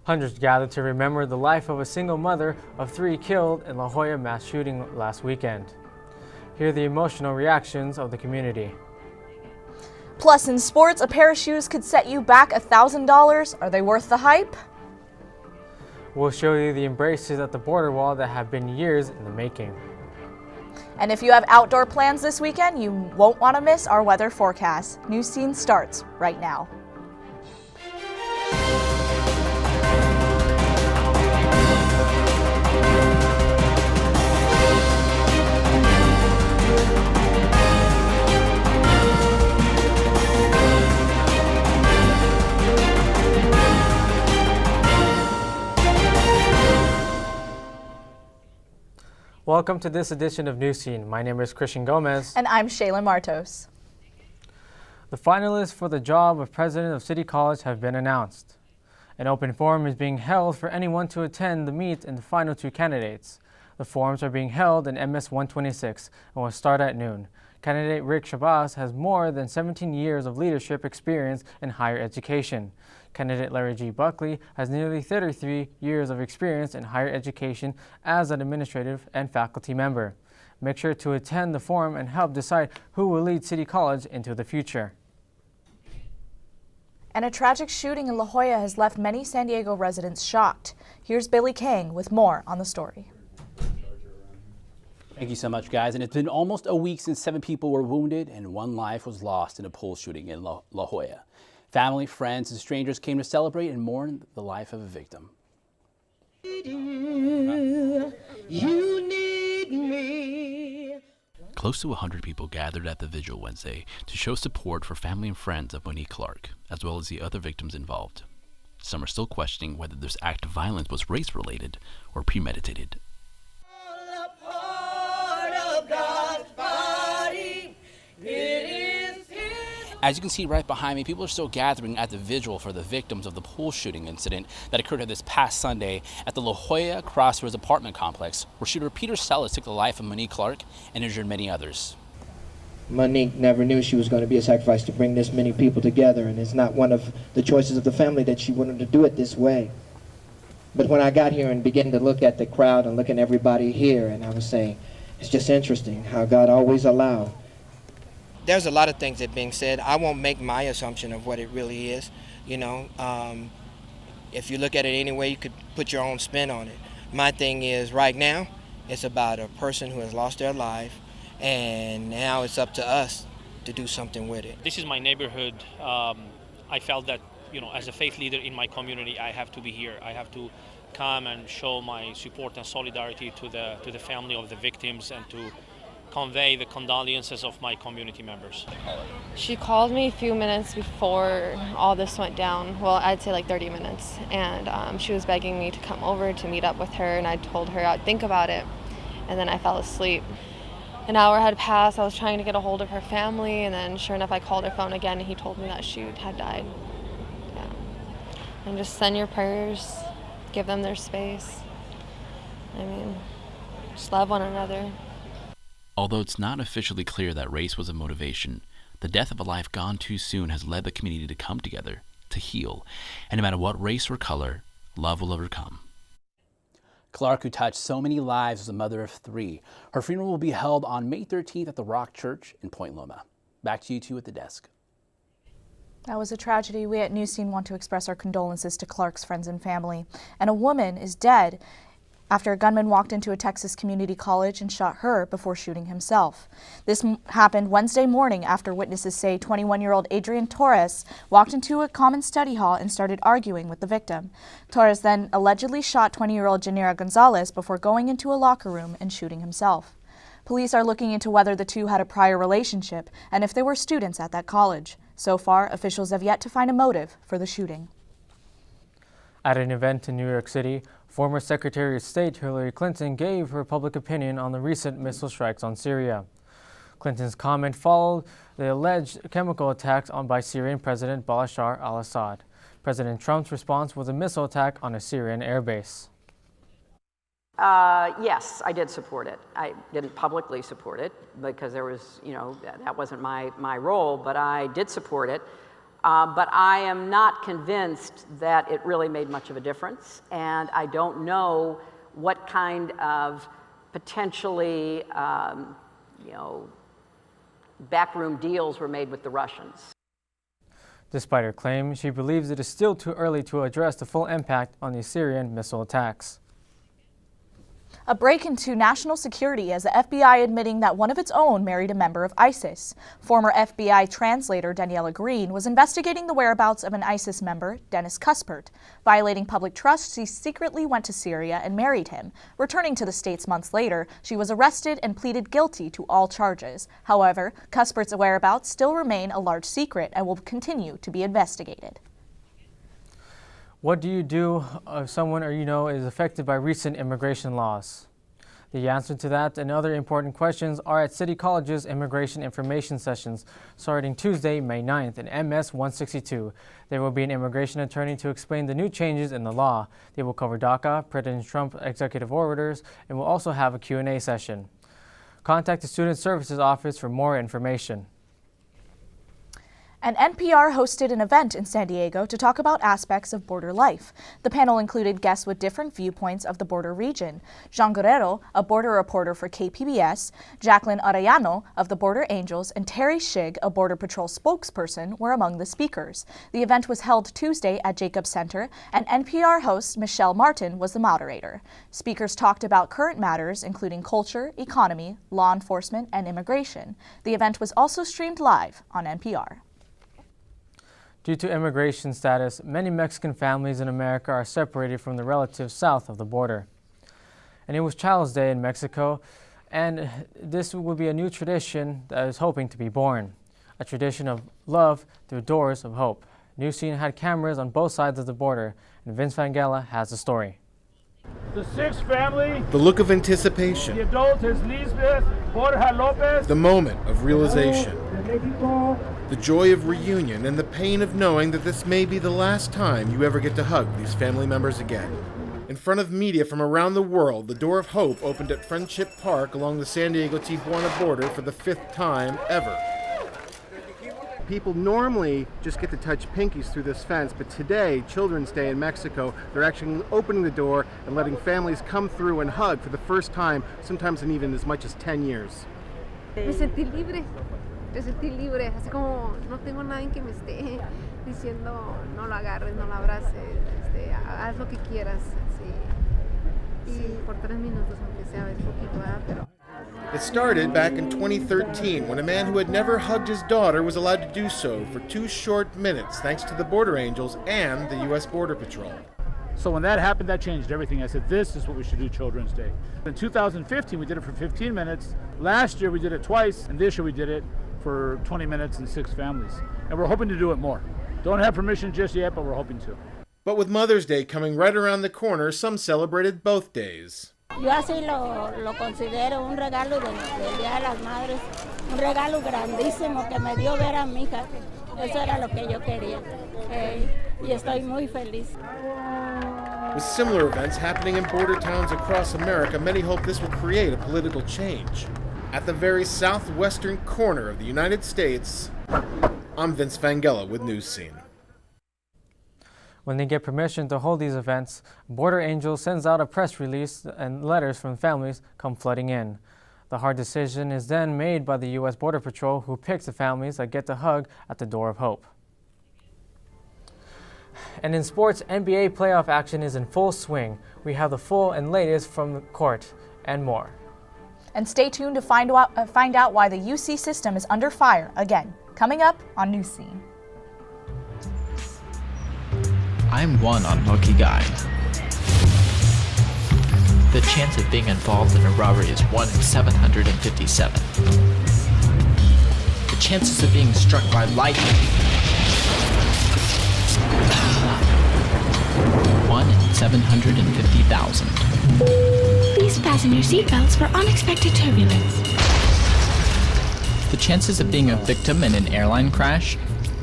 Hundreds gathered to remember the life of a single mother of 3 killed in La Jolla mass shooting last weekend. Here are the emotional reactions of the community. Plus, in sports, a pair of shoes could set you back $1,000. Are they worth the hype? We'll show you the embraces at the border wall that have been years in the making. And if you have outdoor plans this weekend, you won't want to miss our weather forecast. Newscene starts right now. Welcome to this edition of Newscene. My name is Christian Gomez. And I'm Shaylin Martos. The finalists for the job of president of City College have been announced. An open forum is being held for anyone to attend the meet in the final 2 candidates. The forums are being held in MS 126 and will start at noon. Candidate Rick Shabazz has more than 17 years of leadership experience in higher education. Candidate Larry G. Buckley has nearly 33 years of experience in higher education as an administrative and faculty member. Make sure to attend the forum and help decide who will lead City College into the future. And a tragic shooting in La Jolla has left many San Diego residents shocked. Here's Billy Kang with more on the story. Thank you so much, guys. And it's been almost a week since 7 people were wounded and 1 life was lost in a pool shooting in La Jolla. Family, friends, and strangers came to celebrate and mourn the life of a victim. You need me. Close to 100 people gathered at the vigil Wednesday to show support for family and friends of Monique Clark, as well as the other victims involved. Some are still questioning whether this act of violence was race-related or premeditated. As you can see right behind me, people are still gathering at the vigil for the victims of the pool shooting incident that occurred this past Sunday at the La Jolla Crossroads apartment complex, where shooter Peter Sellis took the life of Monique Clark and injured many others. Monique never knew she was going to be a sacrifice to bring this many people together, and it's not one of the choices of the family that she wanted to do it this way. But when I got here and began to look at the crowd and look at everybody here, and I was saying, it's just interesting how God always allowed. There's a lot of things that are being said. I won't make my assumption of what it really is. You know, if you look at it anyway, you could put your own spin on it. My thing is, right now, it's about a person who has lost their life, and now it's up to us to do something with it. This is my neighborhood. I felt that, you know, as a faith leader in my community, I have to be here. I have to come and show my support and solidarity to the family of the victims and to convey the condolences of my community members. She called me a few minutes before all this went down. Well, I'd say like 30 minutes. And she was begging me to come over to meet up with her, and I told her I'd think about it. And then I fell asleep. An hour had passed. I was trying to get a hold of her family, and then sure enough, I called her phone again, and he told me that she had died. Yeah. And just send your prayers, give them their space. I mean, just love one another. Although it's not officially clear that race was a motivation, the death of a life gone too soon has led the community to come together, to heal, and no matter what race or color, love will overcome. Clark, who touched so many lives, was a mother of 3. Her funeral will be held on May 13th at the Rock Church in Point Loma. Back to you 2 at the desk. That was a tragedy. We at Newscene want to express our condolences to Clark's friends and family. And a woman is dead after a gunman walked into a Texas community college and shot her before shooting himself. This happened Wednesday morning after witnesses say 21-year-old Adrian Torres walked into a common study hall and started arguing with the victim. Torres then allegedly shot 20-year-old Janira Gonzalez before going into a locker room and shooting himself. Police are looking into whether the two had a prior relationship and if they were students at that college. So far, officials have yet to find a motive for the shooting. At an event in New York City, former Secretary of State Hillary Clinton gave her public opinion on the recent missile strikes on Syria. Clinton's comment followed the alleged chemical attacks by Syrian President Bashar al-Assad. President Trump's response was a missile attack on a Syrian airbase. Yes, I did support it. I didn't publicly support it because there was, that wasn't my role, but I did support it. But I am not convinced that it really made much of a difference, and I don't know what kind of potentially, backroom deals were made with the Russians. Despite her claim, she believes it is still too early to address the full impact on the Syrian missile attacks. A break into national security as the FBI admitting that one of its own married a member of ISIS. Former FBI translator Daniela Green was investigating the whereabouts of an ISIS member, Dennis Cuspert. Violating public trust, she secretly went to Syria and married him. Returning to the States months later, she was arrested and pleaded guilty to all charges. However, Cuspert's whereabouts still remain a large secret and will continue to be investigated. What do you do if someone is affected by recent immigration laws? The answer to that and other important questions are at City College's Immigration Information Sessions starting Tuesday, May 9th in MS 162. There will be an immigration attorney to explain the new changes in the law. They will cover DACA, President Trump executive orders, and will also have a Q&A session. Contact the Student Services Office for more information. And NPR hosted an event in San Diego to talk about aspects of border life. The panel included guests with different viewpoints of the border region. Jean Guerrero, a border reporter for KPBS, Jacqueline Arellano of the Border Angels, and Terry Shig, a Border Patrol spokesperson, were among the speakers. The event was held Tuesday at Jacobs Center, and NPR host Michelle Martin was the moderator. Speakers talked about current matters, including culture, economy, law enforcement, and immigration. The event was also streamed live on NPR. Due to immigration status, many Mexican families in America are separated from their relatives south of the border. And it was Child's Day in Mexico, and this will be a new tradition that is hoping to be born. A tradition of love through doors of hope. Newscene had cameras on both sides of the border, and Vince Vangela has the story. The sixth family. The look of anticipation. The adult is Lisbeth Borja Lopez. The moment of realization. The joy of reunion and the pain of knowing that this may be the last time you ever get to hug these family members again. In front of media from around the world, the Door of Hope opened at Friendship Park along the San Diego-Tijuana border for the 5th time ever. People normally just get to touch pinkies through this fence, but today, Children's Day in Mexico, they're actually opening the door and letting families come through and hug for the first time, sometimes in even as much as 10 years. Me sentí libre, así como no tengo nadie que me esté diciendo no lo agarres, no lo abraces, haz lo que quieras, sí, por 3 minutos, aunque sea, es poquito, ¿verdad? Pero It started back in 2013 when a man who had never hugged his daughter was allowed to do so for 2 short minutes thanks to the Border Angels and the U.S. Border Patrol. So when that happened, that changed everything. I said, this is what we should do Children's Day. In 2015, we did it for 15 minutes. Last year, we did it twice, and this year we did it for 20 minutes and 6 families. And we're hoping to do it more. Don't have permission just yet, but we're hoping to. But with Mother's Day coming right around the corner, some celebrated both days. Yo así lo considero un regalo del Día de las Madres, un regalo grandísimo que me dio ver a mi hija. Eso era lo que yo quería. Y estoy muy feliz. With similar events happening in border towns across America, many hope this will create a political change. At the very southwestern corner of the United States, I'm Vince Vangela with Newscene. When they get permission to hold these events, Border Angels sends out a press release and letters from families come flooding in. The hard decision is then made by the U.S. Border Patrol, who picks the families that get to hug at the Door of Hope. And in sports, NBA playoff action is in full swing. We have the full and latest from the court and more. And stay tuned to find out why the UC system is under fire again, coming up on Newscene. I'm one unlucky guy. The chance of being involved in a robbery is 1 in 757. The chances of being struck by lightning, 1 in 750,000. Please fasten your seatbelts for unexpected turbulence. The chances of being a victim in an airline crash,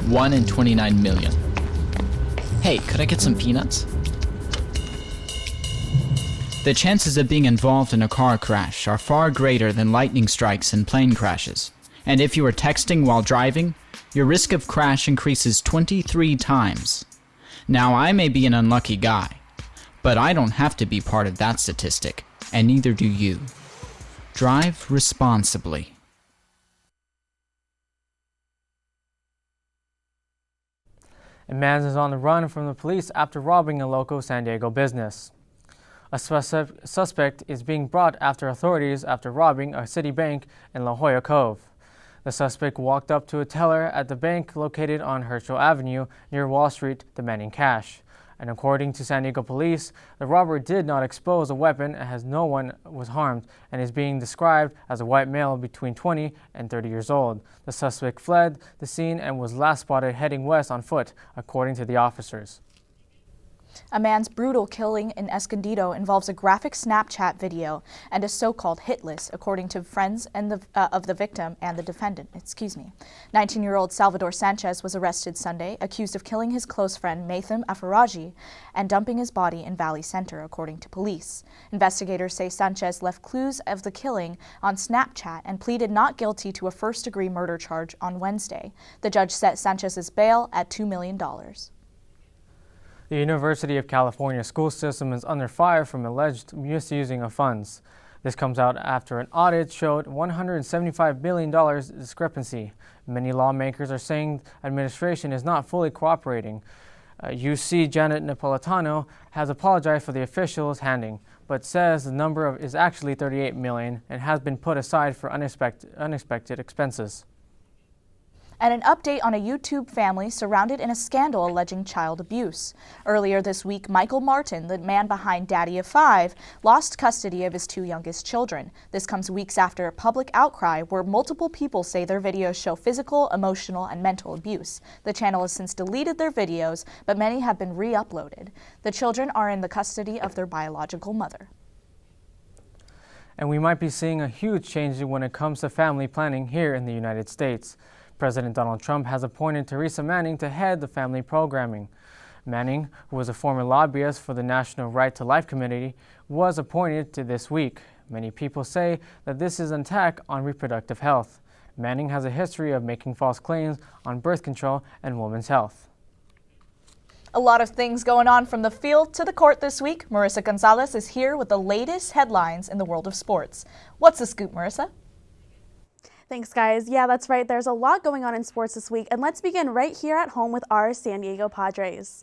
1 in 29 million. Hey, could I get some peanuts? The chances of being involved in a car crash are far greater than lightning strikes and plane crashes. And if you are texting while driving, your risk of crash increases 23 times. Now, I may be an unlucky guy, but I don't have to be part of that statistic, and neither do you. Drive responsibly. A man is on the run from the police after robbing a local San Diego business. A suspect is being brought after authorities after robbing a city bank in La Jolla Cove. The suspect walked up to a teller at the bank located on Herschel Avenue near Wall Street demanding cash. And according to San Diego police, the robber did not expose a weapon as no one was harmed and is being described as a white male between 20 and 30 years old. The suspect fled the scene and was last spotted heading west on foot, according to the officers. A man's brutal killing in Escondido involves a graphic Snapchat video and a so-called hit list, according to friends of the victim and the defendant. 19-year-old Salvador Sanchez was arrested Sunday, accused of killing his close friend Matham Afaraji and dumping his body in Valley Center, according to police. Investigators say Sanchez left clues of the killing on Snapchat and pleaded not guilty to a first-degree murder charge on Wednesday. The judge set Sanchez's bail at $2 million. The University of California school system is under fire from alleged misusing of funds. This comes out after an audit showed $175 billion discrepancy. Many lawmakers are saying administration is not fully cooperating. UC Janet Napolitano has apologized for the officials' handing, but says the number is actually $38 million and has been put aside for unexpected expenses. And an update on a YouTube family surrounded in a scandal alleging child abuse. Earlier this week, Michael Martin, the man behind Daddy of Five, lost custody of his two youngest children. This comes weeks after a public outcry where multiple people say their videos show physical, emotional, and mental abuse. The channel has since deleted their videos, but many have been re-uploaded. The children are in the custody of their biological mother. And we might be seeing a huge change when it comes to family planning here in the United States. President Donald Trump has appointed Teresa Manning to head the family programming. Manning, who was a former lobbyist for the National Right to Life Committee, was appointed to this week. Many people say that this is an attack on reproductive health. Manning has a history of making false claims on birth control and women's health. A lot of things going on from the field to the court this week. Marissa Gonzalez is here with the latest headlines in the world of sports. What's the scoop, Marissa? Thanks, guys. Yeah, that's right. There's a lot going on in sports this week, and let's begin right here at home with our San Diego Padres.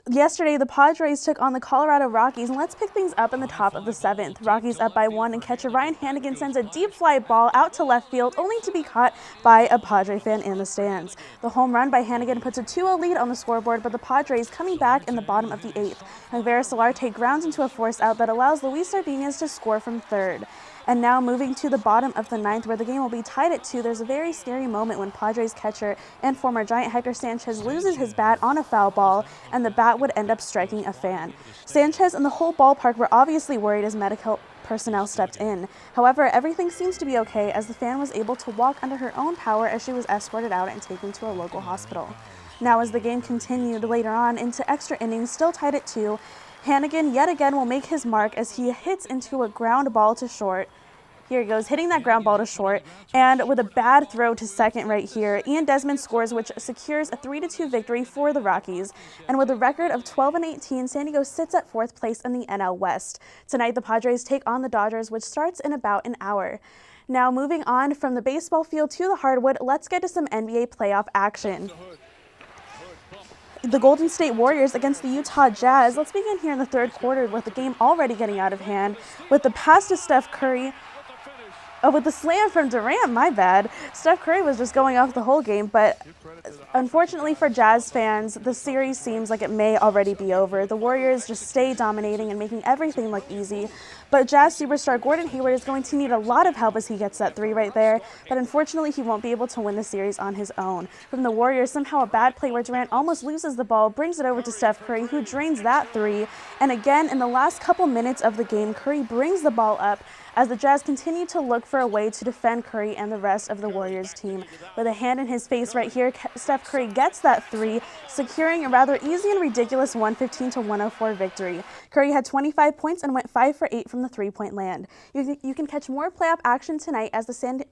Yesterday, the Padres took on the Colorado Rockies, and let's pick things up in the top of the 7th. Rockies up by 1, and catcher Ryan Hanigan sends a deep fly ball out to left field, only to be caught by a Padre fan in the stands. The home run by Hanigan puts a 2-0 lead on the scoreboard, but the Padres coming back in the bottom of the 8th. And Vera Solarte grounds into a force out that allows Luis Sardinez to score from third. And now moving to the bottom of the 9th, where the game will be tied at 2, there's a very scary moment when Padres catcher and former Giant Hector Sanchez loses his bat on a foul ball, and the bat would end up striking a fan. Sanchez and the whole ballpark were obviously worried as medical personnel stepped in. However, everything seems to be okay as the fan was able to walk under her own power as she was escorted out and taken to a local hospital. Now, as the game continued later on into extra innings, still tied at 2, Hanigan yet again will make his mark as he hits into a ground ball to short. Here he goes, hitting that ground ball to short, and with a bad throw to second right here, Ian Desmond scores, which secures a 3-2 victory for the Rockies. And with a record of 12-18, San Diego sits at 4th place in the NL West. Tonight, the Padres take on the Dodgers, which starts in about an hour. Now, moving on from the baseball field to the hardwood, let's get to some NBA playoff action. The Golden State Warriors against the Utah Jazz. Let's begin here in the third quarter with the game already getting out of hand with the pass to Steph Curry. Oh, with the slam from Durant, my bad. Steph Curry was just going off the whole game, but unfortunately for Jazz fans, the series seems like it may already be over. The Warriors just stay dominating and making everything look easy, but Jazz superstar Gordon Hayward is going to need a lot of help as he gets that 3 right there, but unfortunately he won't be able to win the series on his own. From the Warriors, somehow a bad play where Durant almost loses the ball, brings it over to Steph Curry, who drains that 3, and again in the last couple minutes of the game, Curry brings the ball up as the Jazz continue to look for a way to defend Curry and the rest of the Warriors team. With a hand in his face right here, Steph Curry gets that three, securing a rather easy and ridiculous 115-104 victory. Curry had 25 points and went 5 for 8 from the three-point land. You can catch more playoff action tonight as the San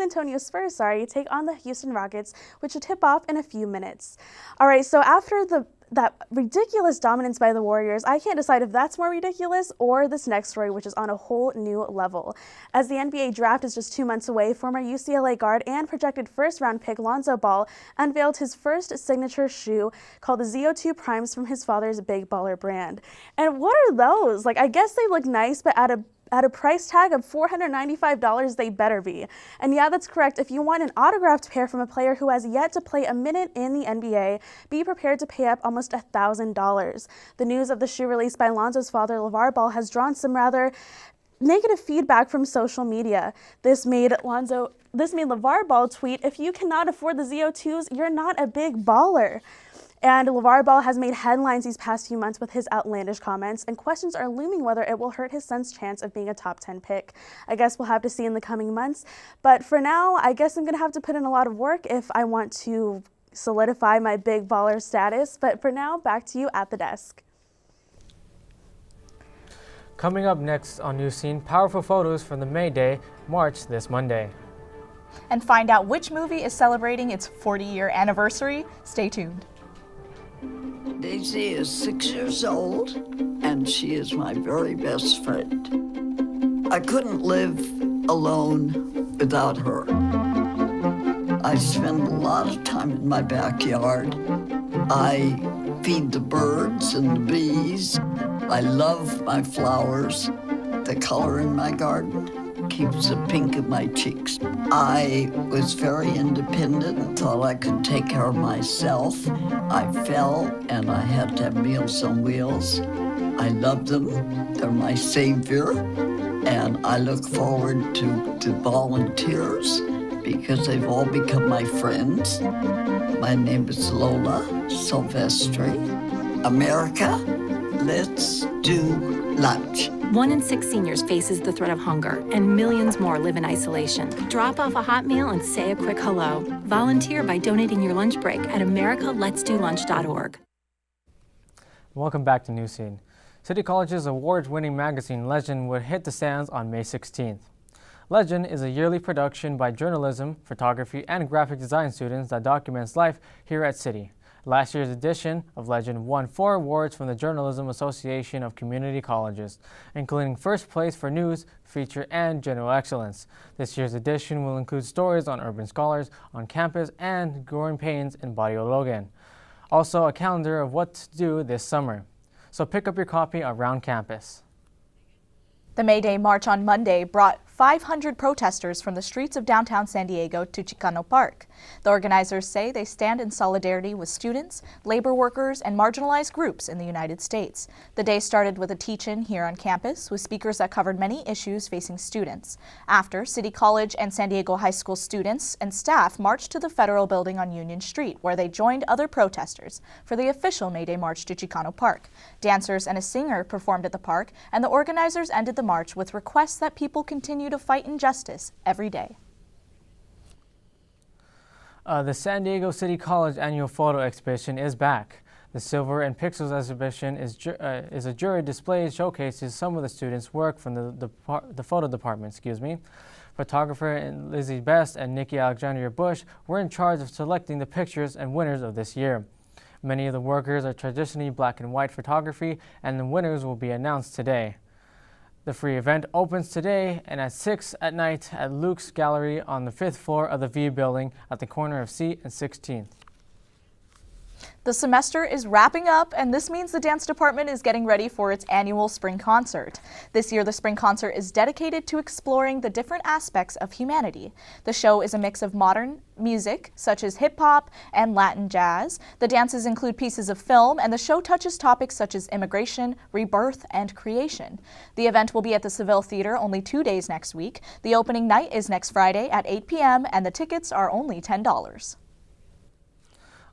Antonio Spurs take on the Houston Rockets, which should tip off in a few minutes. All right, so after that ridiculous dominance by the Warriors, I can't decide if that's more ridiculous or this next story, which is on a whole new level. As the NBA draft is just 2 months away, former UCLA guard and projected first-round pick Lonzo Ball unveiled his first signature shoe called the ZO2 Primes from his father's Big Baller brand. And what are those? I guess they look nice, but at a price tag of $495, they better be. And yeah, that's correct. If you want an autographed pair from a player who has yet to play a minute in the NBA, be prepared to pay up almost $1,000. The news of the shoe released by Lonzo's father, LeVar Ball, has drawn some rather negative feedback from social media. This made LeVar Ball tweet, "If you cannot afford the ZO2s, you're not a big baller." And LeVar Ball has made headlines these past few months with his outlandish comments, and questions are looming whether it will hurt his son's chance of being a top 10 pick. I guess we'll have to see in the coming months. But for now, I guess I'm going to have to put in a lot of work if I want to solidify my big baller status. But for now, back to you at the desk. Coming up next on Newscene, powerful photos from the May Day March this Monday. And find out which movie is celebrating its 40-year anniversary. Stay tuned. Daisy is 6 years old, and she is my very best friend. I couldn't live alone without her. I spend a lot of time in my backyard. I feed the birds and the bees. I love my flowers. The color in my garden keeps the pink in my cheeks. I was very independent, thought I could take care of myself. I fell and I had to have Meals on Wheels. I love them. They're my savior. And I look forward to volunteers because they've all become my friends. My name is Lola Silvestri. America, let's do lunch. 1 in 6 seniors faces the threat of hunger, and millions more live in isolation. Drop off a hot meal and say a quick hello. Volunteer by donating your lunch break at americaletsdolunch.org. Welcome back to Newscene. City College's award-winning magazine Legend would hit the stands on May 16th. Legend is a yearly production by journalism, photography, and graphic design students that documents life here at City. Last year's edition of Legend won 4 awards from the Journalism Association of Community Colleges, including first place for news, feature, and general excellence. This year's edition will include stories on urban scholars on campus and growing pains in Barrio Logan. Also, a calendar of what to do this summer. So pick up your copy around campus. The May Day March on Monday brought 500 protesters from the streets of downtown San Diego to Chicano Park. The organizers say they stand in solidarity with students, labor workers, and marginalized groups in the United States. The day started with a teach-in here on campus with speakers that covered many issues facing students. After, City College and San Diego High School students and staff marched to the Federal Building on Union Street, where they joined other protesters for the official May Day March to Chicano Park. Dancers and a singer performed at the park, and the organizers ended the march with requests that people continue to fight injustice every day. The San Diego City College annual photo exhibition is back. The Silver and Pixels exhibition is a jury display showcases some of the students' work from the photo department. Photographer Lizzie Best and Nikki Alexandria Bush were in charge of selecting the pictures and winners of this year. Many of the workers are traditionally black and white photography, and the winners will be announced today. The free event opens today and at 6 at night at Luke's Gallery on the 5th floor of the V building at the corner of C and 16th. The semester is wrapping up, and this means the dance department is getting ready for its annual spring concert. This year, the spring concert is dedicated to exploring the different aspects of humanity. The show is a mix of modern music, such as hip-hop and Latin jazz. The dances include pieces of film, and the show touches topics such as immigration, rebirth, and creation. The event will be at the Seville Theater only 2 days next week. The opening night is next Friday at 8 p.m., and the tickets are only $10.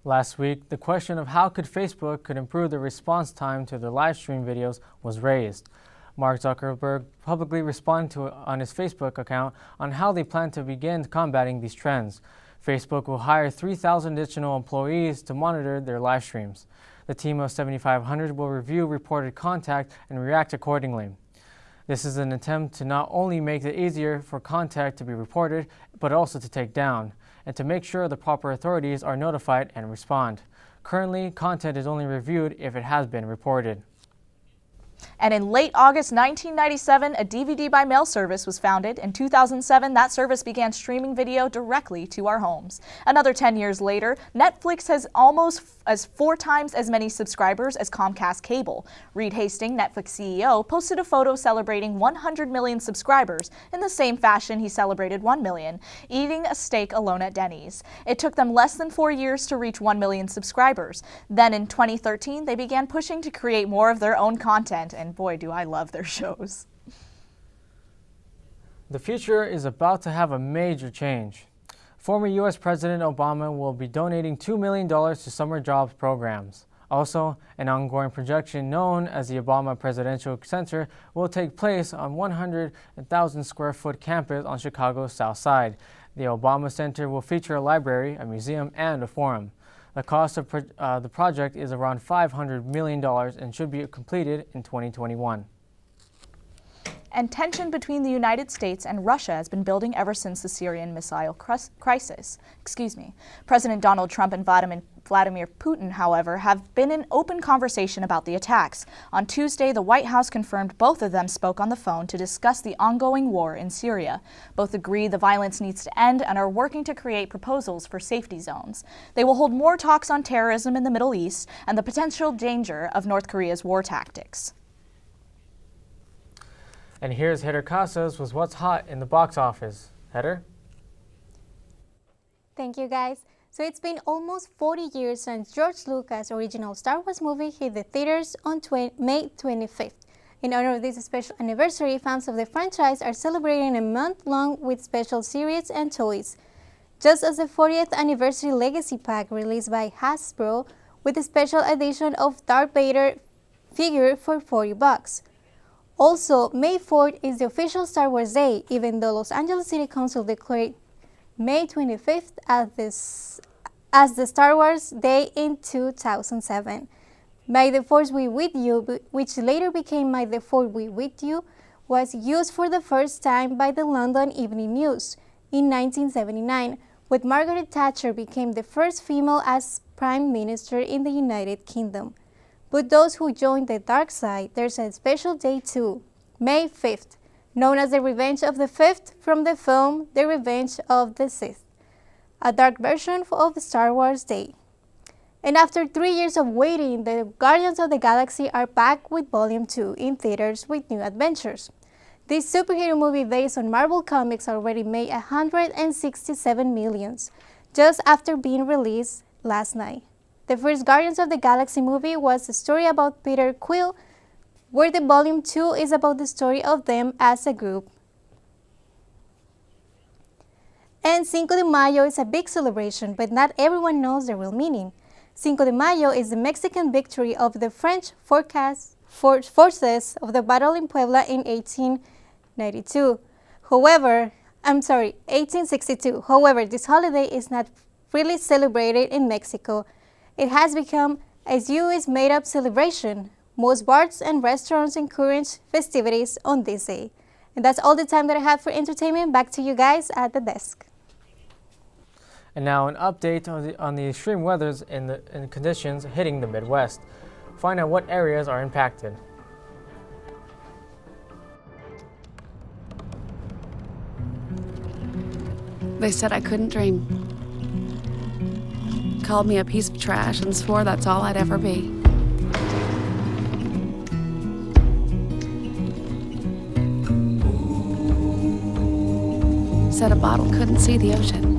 Last week, the question of how Facebook could improve the response time to their live stream videos was raised. Mark Zuckerberg publicly responded on his Facebook account on how they plan to begin combating these trends. Facebook will hire 3,000 additional employees to monitor their live streams. The team of 7,500 will review reported contact and react accordingly. This is an attempt to not only make it easier for contact to be reported, but also to take down, and to make sure the proper authorities are notified and respond. Currently, content is only reviewed if it has been reported. And in late August 1997, a DVD by mail service was founded. In 2007, that service began streaming video directly to our homes. Another 10 years later, Netflix has almost 4 times as many subscribers as Comcast Cable. Reed Hastings, Netflix CEO, posted a photo celebrating 100 million subscribers in the same fashion he celebrated 1 million, eating a steak alone at Denny's. It took them less than 4 years to reach 1 million subscribers. Then in 2013, they began pushing to create more of their own content, and boy, do I love their shows. The future is about to have a major change. Former U.S. President Obama will be donating $2 million to summer jobs programs. Also, an ongoing projection known as the Obama Presidential Center will take place on 100,000 square foot campus on Chicago's South Side. The Obama Center will feature a library, a museum, and a forum. The cost of the project is around $500 million and should be completed in 2021. And tension between the United States and Russia has been building ever since the Syrian missile crisis. President Donald Trump and Vladimir Putin, however, have been in open conversation about the attacks. On Tuesday, the White House confirmed both of them spoke on the phone to discuss the ongoing war in Syria. Both agree the violence needs to end and are working to create proposals for safety zones. They will hold more talks on terrorism in the Middle East and the potential danger of North Korea's war tactics. And here's Heather Casas with what's hot in the box office. Heather? Thank you, guys. So it's been almost 40 years since George Lucas' original Star Wars movie hit the theaters on May 25th. In honor of this special anniversary, fans of the franchise are celebrating a month long with special series and toys. Just as the 40th anniversary legacy pack released by Hasbro with a special edition of Darth Vader figure for $40. Also, May 4th is the official Star Wars Day, even though Los Angeles City Council declared May 25th as the Star Wars Day in 2007. May the Force be with you, which later became May the Force be with you, was used for the first time by the London Evening News in 1979, when Margaret Thatcher became the first female as Prime Minister in the United Kingdom. But those who joined the dark side, there's a special day too, May 5th, known as the Revenge of the Fifth from the film The Revenge of the Sith, a dark version of the Star Wars Day. And after 3 years of waiting, the Guardians of the Galaxy are back with Volume 2 in theaters with new adventures. This superhero movie based on Marvel Comics already made $167 million, just after being released last night. The first Guardians of the Galaxy movie was a story about Peter Quill, where the Volume 2 is about the story of them as a group. And Cinco de Mayo is a big celebration, but not everyone knows the real meaning. Cinco de Mayo is the Mexican victory of the French forces of the battle in Puebla in 1862. 1862. However, this holiday is not really celebrated in Mexico. It has become a U.S. made-up celebration. Most bars and restaurants encourage festivities on this day. And that's all the time that I have for entertainment. Back to you guys at the desk. And now an update on the extreme weathers and conditions hitting the Midwest. Find out what areas are impacted. They said I couldn't dream. Called me a piece of trash and swore that's all I'd ever be. Said a bottle couldn't see the ocean.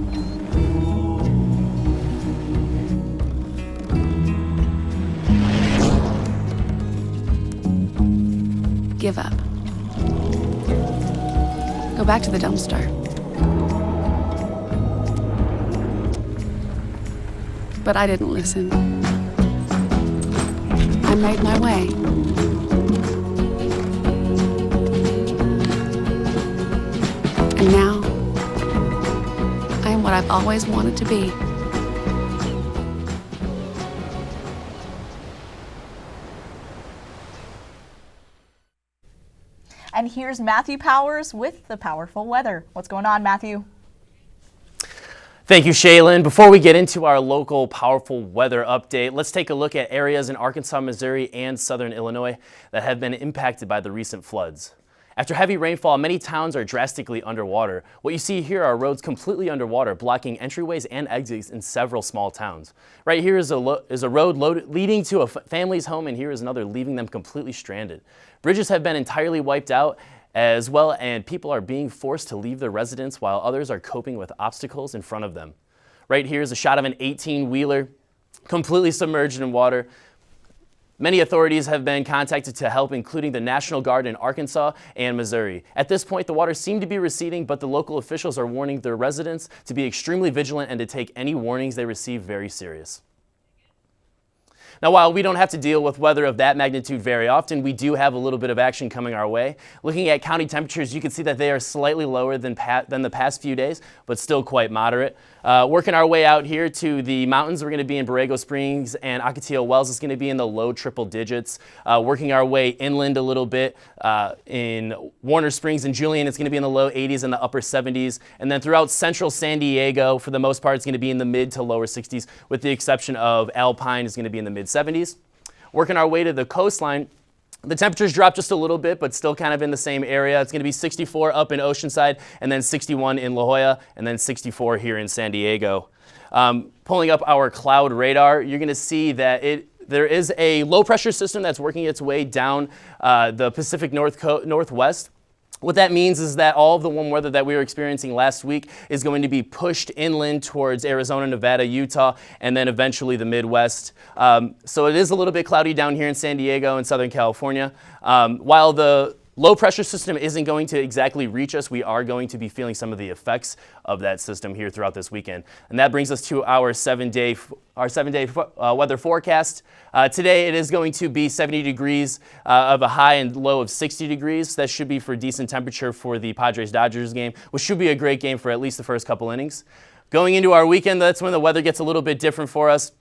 Give up. Go back to the dumpster. But I didn't listen. I made my way. And now, I am what I've always wanted to be. And here's Matthew Powers with the powerful weather. What's going on, Matthew? Thank you, Shaylin. Before we get into our local powerful weather update, let's take a look at areas in Arkansas, Missouri, and southern Illinois that have been impacted by the recent floods. After heavy rainfall, many towns are drastically underwater. What you see here are roads completely underwater, blocking entryways and exits in several small towns. Right here is a road leading to a family's home, and here is another leaving them completely stranded. Bridges have been entirely wiped out as well, and people are being forced to leave their residence while others are coping with obstacles in front of them. Right here is a shot of an 18-wheeler completely submerged in water. Many authorities have been contacted to help, including the National Guard in Arkansas and Missouri. At this point, the water seemed to be receding, but the local officials are warning their residents to be extremely vigilant and to take any warnings they receive very serious. Now, while we don't have to deal with weather of that magnitude very often, we do have a little bit of action coming our way. Looking at county temperatures, you can see that they are slightly lower than the past few days, but still quite moderate. Working our way out here to the mountains, we're going to be in Borrego Springs, and Ocotillo Wells is going to be in the low triple digits. Working our way inland a little bit in Warner Springs and Julian, it's going to be in the low 80s and the upper 70s. And then throughout central San Diego, for the most part, it's going to be in the mid to lower 60s, with the exception of Alpine is going to be in the mid 70s. Working our way to the coastline, the temperatures drop just a little bit, but still kind of in the same area. It's going to be 64 up in Oceanside, and then 61 in La Jolla, and then 64 here in San Diego. Pulling up our cloud radar, you're going to see that there is a low pressure system that's working its way down the Pacific Northwest. What that means is that all of the warm weather that we were experiencing last week is going to be pushed inland towards Arizona, Nevada, Utah, and then eventually the Midwest. So it is a little bit cloudy down here in San Diego and Southern California. While the low pressure system isn't going to exactly reach us, we are going to be feeling some of the effects of that system here throughout this weekend. And that brings us to our seven-day weather forecast. Today it is going to be 70 degrees of a high and low of 60 degrees. That should be for decent temperature for the Padres-Dodgers game, which should be a great game for at least the first couple innings. Going into our weekend, that's when the weather gets a little bit different for us.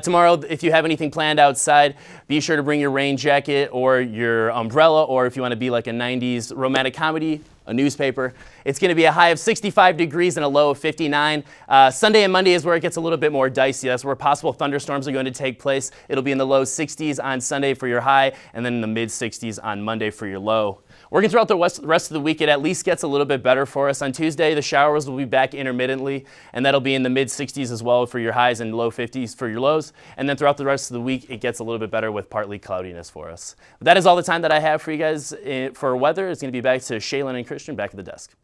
Tomorrow, if you have anything planned outside, be sure to bring your rain jacket or your umbrella, or if you want to be like a 90s romantic comedy, a newspaper. It's going to be a high of 65 degrees and a low of 59. Sunday and Monday is where it gets a little bit more dicey. That's where possible thunderstorms are going to take place. It'll be in the low 60s on Sunday for your high, and then in the mid 60s on Monday for your low. Working throughout the rest of the week, it at least gets a little bit better for us. On Tuesday, the showers will be back intermittently, and that'll be in the mid 60s as well for your highs and low 50s for your lows. And then throughout the rest of the week, it gets a little bit better with partly cloudiness for us. But that is all the time that I have for you guys for weather. It's going to be back to Shaylin and Christian back at the desk.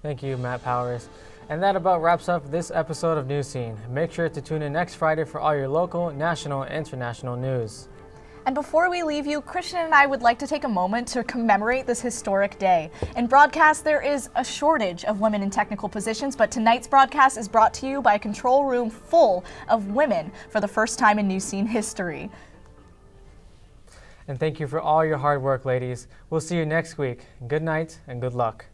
Thank you, Matt Powers. And that about wraps up this episode of Newscene. Make sure to tune in next Friday for all your local, national, and international news. And before we leave you, Christian and I would like to take a moment to commemorate this historic day. In broadcast, there is a shortage of women in technical positions, but tonight's broadcast is brought to you by a control room full of women for the first time in Newscene history. And thank you for all your hard work, ladies. We'll see you next week. Good night and good luck.